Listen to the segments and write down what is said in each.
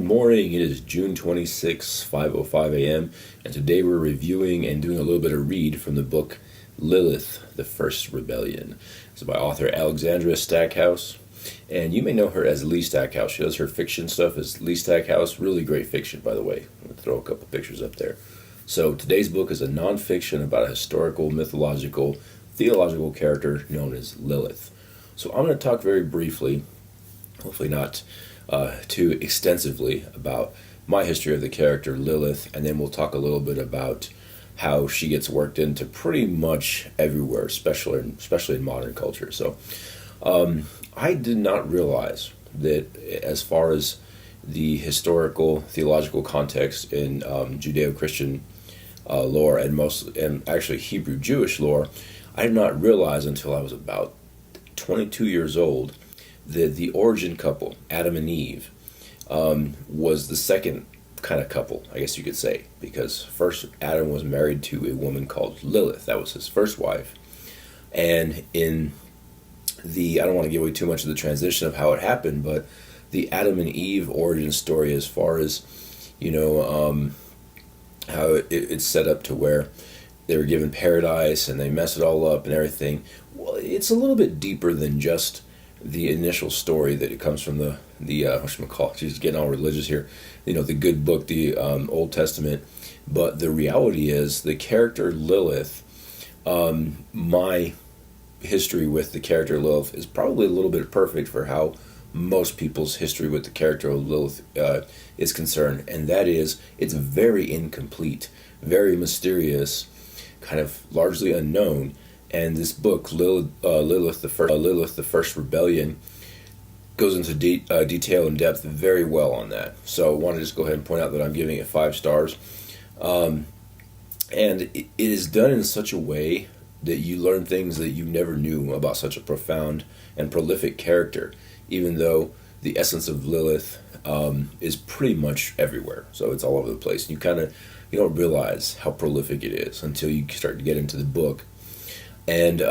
Good morning. It is June 26, 5:05 a.m. And today we're reviewing and doing a little bit of read from the book Lilith, the First Rebellion. It's by author Alexandria Stackhouse. And you may know her as Lee Stackhouse. She does her fiction stuff as Lee Stackhouse. Really great fiction, by the way. I'm going to throw a couple pictures up there. So today's book is a nonfiction about a historical, mythological, theological character known as Lilith. So I'm going to talk very briefly, hopefully not too extensively, about my history of the character Lilith, and then we'll talk a little bit about how she gets worked into pretty much everywhere, especially in modern culture. So I did not realize that as far as the historical, theological context in Judeo-Christian lore and actually Hebrew Jewish lore, I did not realize until I was about 22 years old that the origin couple, Adam and Eve, was the second kind of couple, I guess you could say, because first Adam was married to a woman called Lilith. That was his first wife. And in I don't want to give away too much of the transition of how it happened, but the Adam and Eve origin story, as far as, how it's set up to where they were given paradise and they mess it all up and everything, well, it's a little bit deeper than just the initial story that it comes from the whatchamacallit, she's getting all religious here, the good book, the Old Testament. But the reality is the character Lilith, my history with the character Lilith is probably a little bit perfect for how most people's history with the character of Lilith is concerned, and that is it's very incomplete, very mysterious, kind of largely unknown. And this book, Lilith, the First Rebellion, goes into detail and depth very well on that. So I want to just go ahead and point out that I'm giving it 5 stars. And it is done in such a way that you learn things that you never knew about such a profound and prolific character, even though the essence of Lilith is pretty much everywhere. So it's all over the place. You don't realize how prolific it is until you start to get into the book. And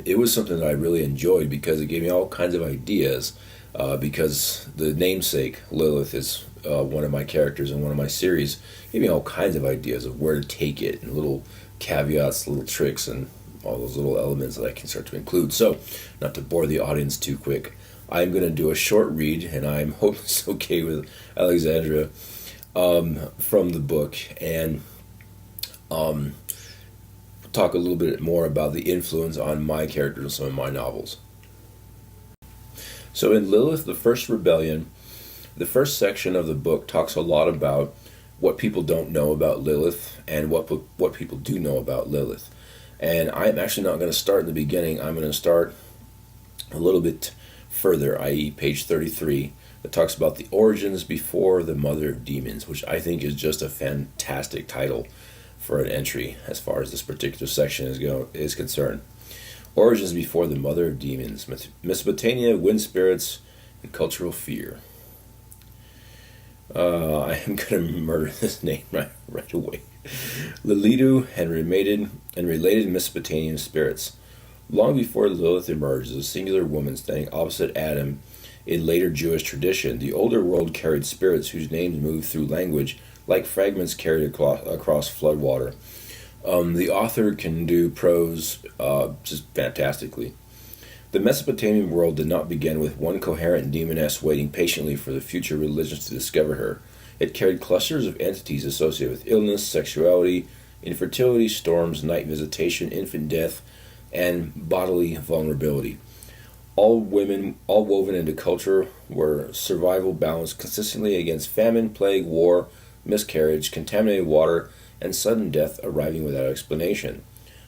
it was something that I really enjoyed because it gave me all kinds of ideas, because the namesake, Lilith, is one of my characters in one of my series. It gave me all kinds of ideas of where to take it, and little caveats, little tricks, and all those little elements that I can start to include. So, not to bore the audience too quick, I'm going to do a short read, and I'm hoping it's okay with Alexandria, from the book, and talk a little bit more about the influence on my characters in some of my novels. So in Lilith, the First Rebellion, the first section of the book talks a lot about what people don't know about Lilith and what people do know about Lilith. And I'm actually not going to start in the beginning. I'm going to start a little bit further, i.e. page 33, that talks about the origins before the mother of demons, which I think is just a fantastic title for an entry as far as this particular section is concerned. Origins before the mother of demons, Mesopotamia, wind spirits, and cultural fear. I am going to murder this name right away. Lilith and related Mesopotamian spirits. Long before Lilith emerged as a singular woman standing opposite Adam in later Jewish tradition, the older world carried spirits whose names moved through language like fragments carried across floodwater. The author can do prose just fantastically. The Mesopotamian world did not begin with one coherent demoness waiting patiently for the future religions to discover her. It carried clusters of entities associated with illness, sexuality, infertility, storms, night visitation, infant death, and bodily vulnerability. All woven into culture were survival balanced consistently against famine, plague, war, miscarriage, contaminated water, and sudden death arriving without explanation.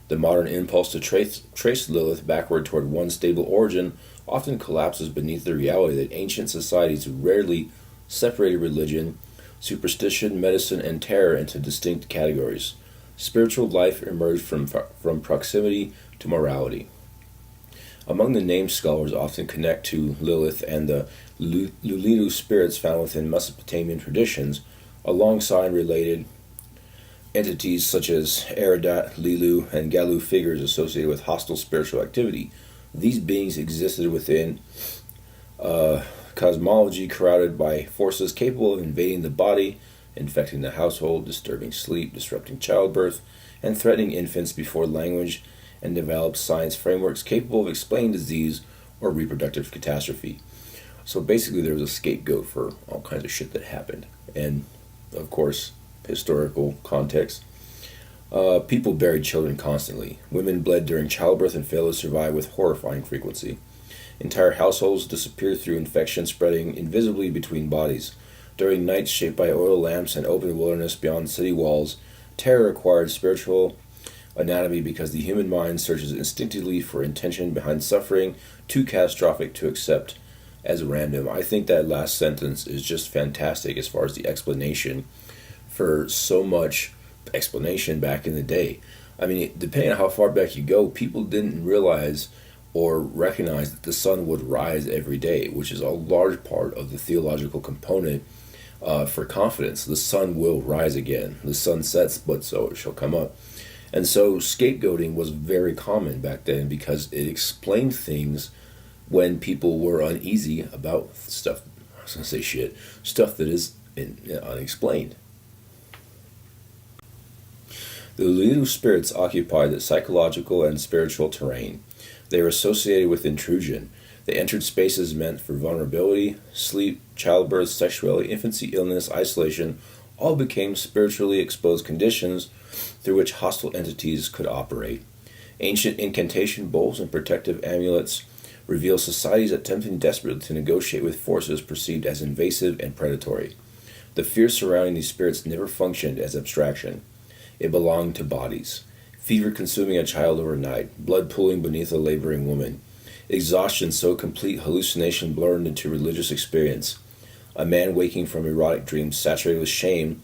The modern impulse to trace Lilith backward toward one stable origin often collapses beneath the reality that ancient societies rarely separated religion, superstition, medicine, and terror into distinct categories. Spiritual life emerged from proximity to morality. Among the named scholars often connect to Lilith and the Lululu spirits found within Mesopotamian traditions, alongside related entities such as Eradat, Lilu, and Galu figures associated with hostile spiritual activity. These beings existed within cosmology crowded by forces capable of invading the body, infecting the household, disturbing sleep, disrupting childbirth, and threatening infants before language, and developed science frameworks capable of explaining disease or reproductive catastrophe. So basically there was a scapegoat for all kinds of shit that happened. And, of course, historical context. People buried children constantly. Women bled during childbirth and failed to survive with horrifying frequency. Entire households disappeared through infection spreading invisibly between bodies. During nights shaped by oil lamps and open wilderness beyond city walls, terror acquired spiritual anatomy because the human mind searches instinctively for intention behind suffering too catastrophic to accept as random. I think that last sentence is just fantastic as far as the explanation for so much explanation back in the day. I mean, depending on how far back you go, people didn't realize or recognize that the sun would rise every day, which is a large part of the theological component for confidence. The sun will rise again. The sun sets, but so it shall come up. And so scapegoating was very common back then because it explained things when people were uneasy about stuff. I was going to say shit. Stuff that is unexplained. The Lilith spirits occupied the psychological and spiritual terrain. They were associated with intrusion. They entered spaces meant for vulnerability, sleep, childbirth, sexuality, infancy, illness, isolation, all became spiritually exposed conditions through which hostile entities could operate. Ancient incantation bowls and protective amulets reveal societies attempting desperately to negotiate with forces perceived as invasive and predatory. The fear surrounding these spirits never functioned as abstraction. It belonged to bodies. Fever consuming a child overnight, blood pooling beneath a laboring woman, exhaustion so complete hallucination blurred into religious experience, a man waking from erotic dreams saturated with shame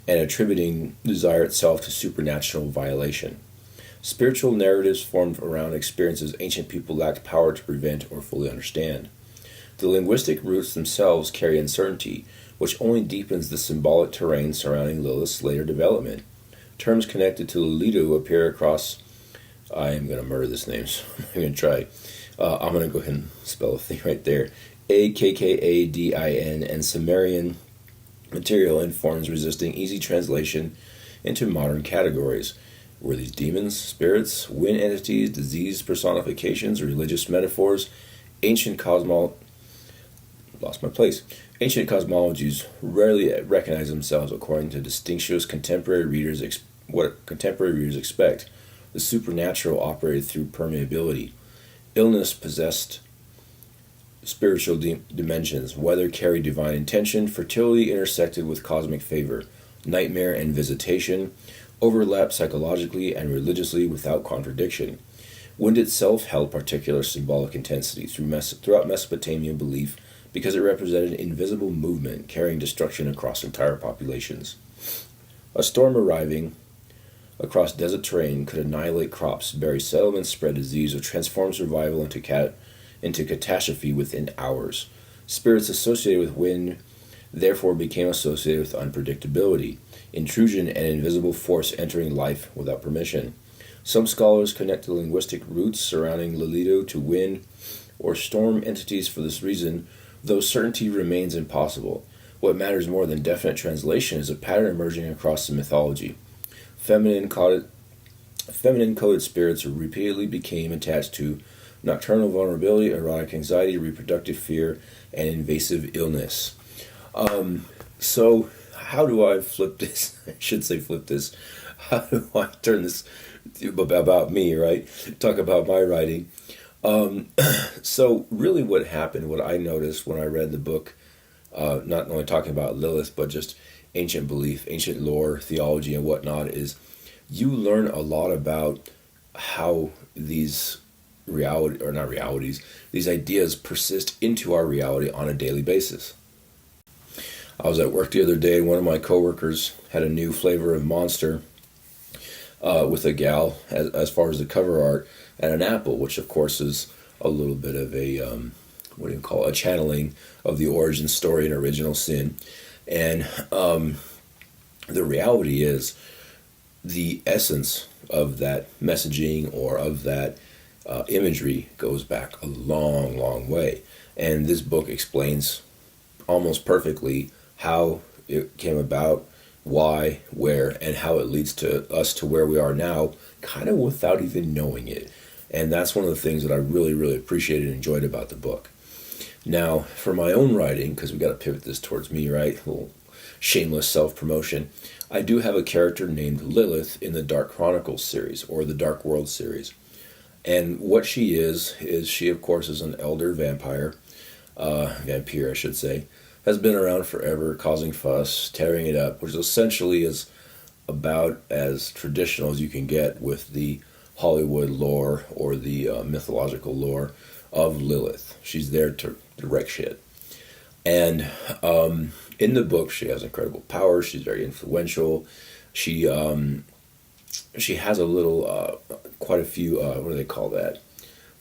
and attributing desire itself to supernatural violation. Spiritual narratives formed around experiences ancient people lacked power to prevent or fully understand. The linguistic roots themselves carry uncertainty, which only deepens the symbolic terrain surrounding Lilith's later development. Terms connected to Lilith appear across. I am going to murder this name, so I'm going to try. I'm going to go ahead and spell a thing right there. Akkadin and Sumerian material in forms resisting easy translation into modern categories. Were these demons, spirits, wind entities, disease personifications, religious metaphors? Ancient cosmologies rarely recognize themselves according to distinctions what contemporary readers expect. The supernatural operated through permeability. Illness possessed spiritual dimensions. Weather carried divine intention. Fertility intersected with cosmic favor. Nightmare and visitation overlapped psychologically and religiously without contradiction. Wind itself held particular symbolic intensity throughout Mesopotamian belief because it represented invisible movement carrying destruction across entire populations. A storm arriving across desert terrain could annihilate crops, bury settlements, spread disease, or transform survival into catastrophe within hours. Spirits associated with wind therefore became associated with unpredictability, intrusion, and invisible force entering life without permission. Some scholars connect the linguistic roots surrounding Lilith to wind or storm entities for this reason, though certainty remains impossible. What matters more than definite translation is a pattern emerging across the mythology. Feminine-coded spirits repeatedly became attached to nocturnal vulnerability, erotic anxiety, reproductive fear, and invasive illness. So how do I flip this? I should say flip this. How do I turn this about me, right? Talk about my writing. So really what happened, what I noticed when I read the book, not only talking about Lilith, but just ancient belief, ancient lore, theology, and whatnot, is you learn a lot about how these these ideas persist into our reality on a daily basis. I was at work the other day, and one of my coworkers had a new flavor of Monster with a gal as far as the cover art, and an apple, which of course is a little bit of a channeling of the origin story and original sin. And the reality is, the essence of that messaging or of that imagery goes back a long, long way. And this book explains almost perfectly how it came about, why, where, and how it leads to us to where we are now, kind of without even knowing it. And that's one of the things that I really, really appreciated and enjoyed about the book. Now, for my own writing, because we got to pivot this towards me, right? A little shameless self-promotion. I do have a character named Lilith in the Dark Chronicles series, or the Dark World series. And what she is she, of course, is an elder vampire, vampire, I should say, has been around forever, causing fuss, tearing it up, which essentially is about as traditional as you can get with the Hollywood lore or the mythological lore of Lilith. She's there to wreck shit. And in the book, she has incredible power. She's very influential. She has a little, quite a few, what do they call that?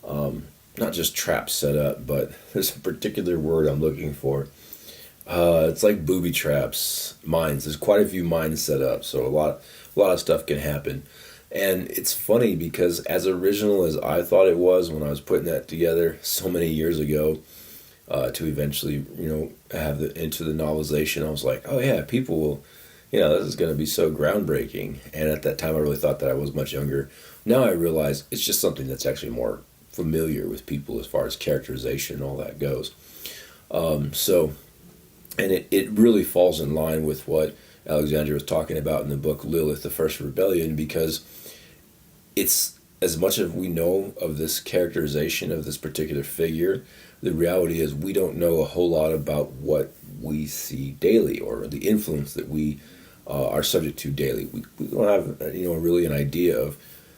Not just traps set up, but there's a particular word I'm looking for. It's like booby traps, mines. There's quite a few mines set up, so a lot of stuff can happen. And it's funny because as original as I thought it was when I was putting that together so many years ago, to eventually, have into the novelization, I was like, oh yeah, people will, this is going to be so groundbreaking. And at that time, I really thought that I was much younger. Now I realize it's just something that's actually more familiar with people as far as characterization and all that goes. And it really falls in line with what Alexandria was talking about in the book Lilith, the First Rebellion, because it's, as much as we know of this characterization of this particular figure, the reality is we don't know a whole lot about what we see daily or the influence that we are subject to daily. We don't have really an idea of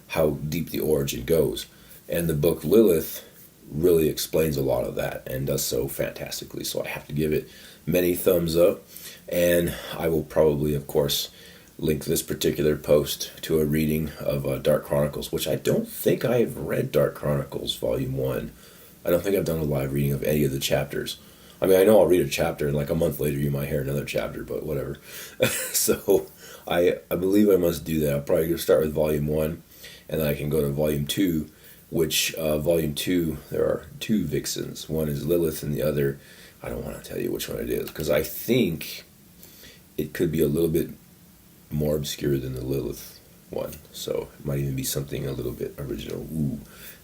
how deep the origin goes. And the book Lilith really explains a lot of that and does so fantastically. So I have to give it many thumbs up. And I will probably, of course, link this particular post to a reading of Dark Chronicles, which I don't think I have read Dark Chronicles Volume 1. I don't think I've done a live reading of any of the chapters. I mean, I know I'll read a chapter and like a month later you might hear another chapter, but whatever. So I believe I must do that. I'll probably start with Volume 1, and then I can go to Volume 2, which Volume 2, there are two vixens. One is Lilith and the other, I don't want to tell you which one it is, because I think it could be a little bit more obscure than the Lilith one. So it might even be something a little bit original.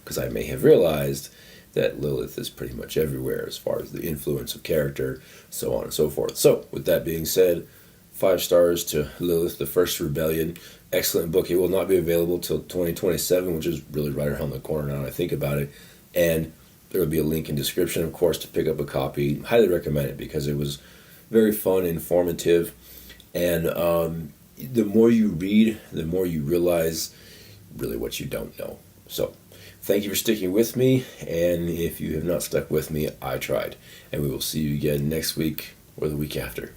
Because I may have realized that Lilith is pretty much everywhere as far as the influence of character, so on and so forth. So, with that being said, 5 stars to Lilith, the First Rebellion. Excellent book. It will not be available till 2027, which is really right around the corner now that I think about it. And there will be a link in description, of course, to pick up a copy. Highly recommend it because it was very fun, informative, and the more you read, the more you realize really what you don't know. So, thank you for sticking with me, and if you have not stuck with me, I tried. And we will see you again next week or the week after.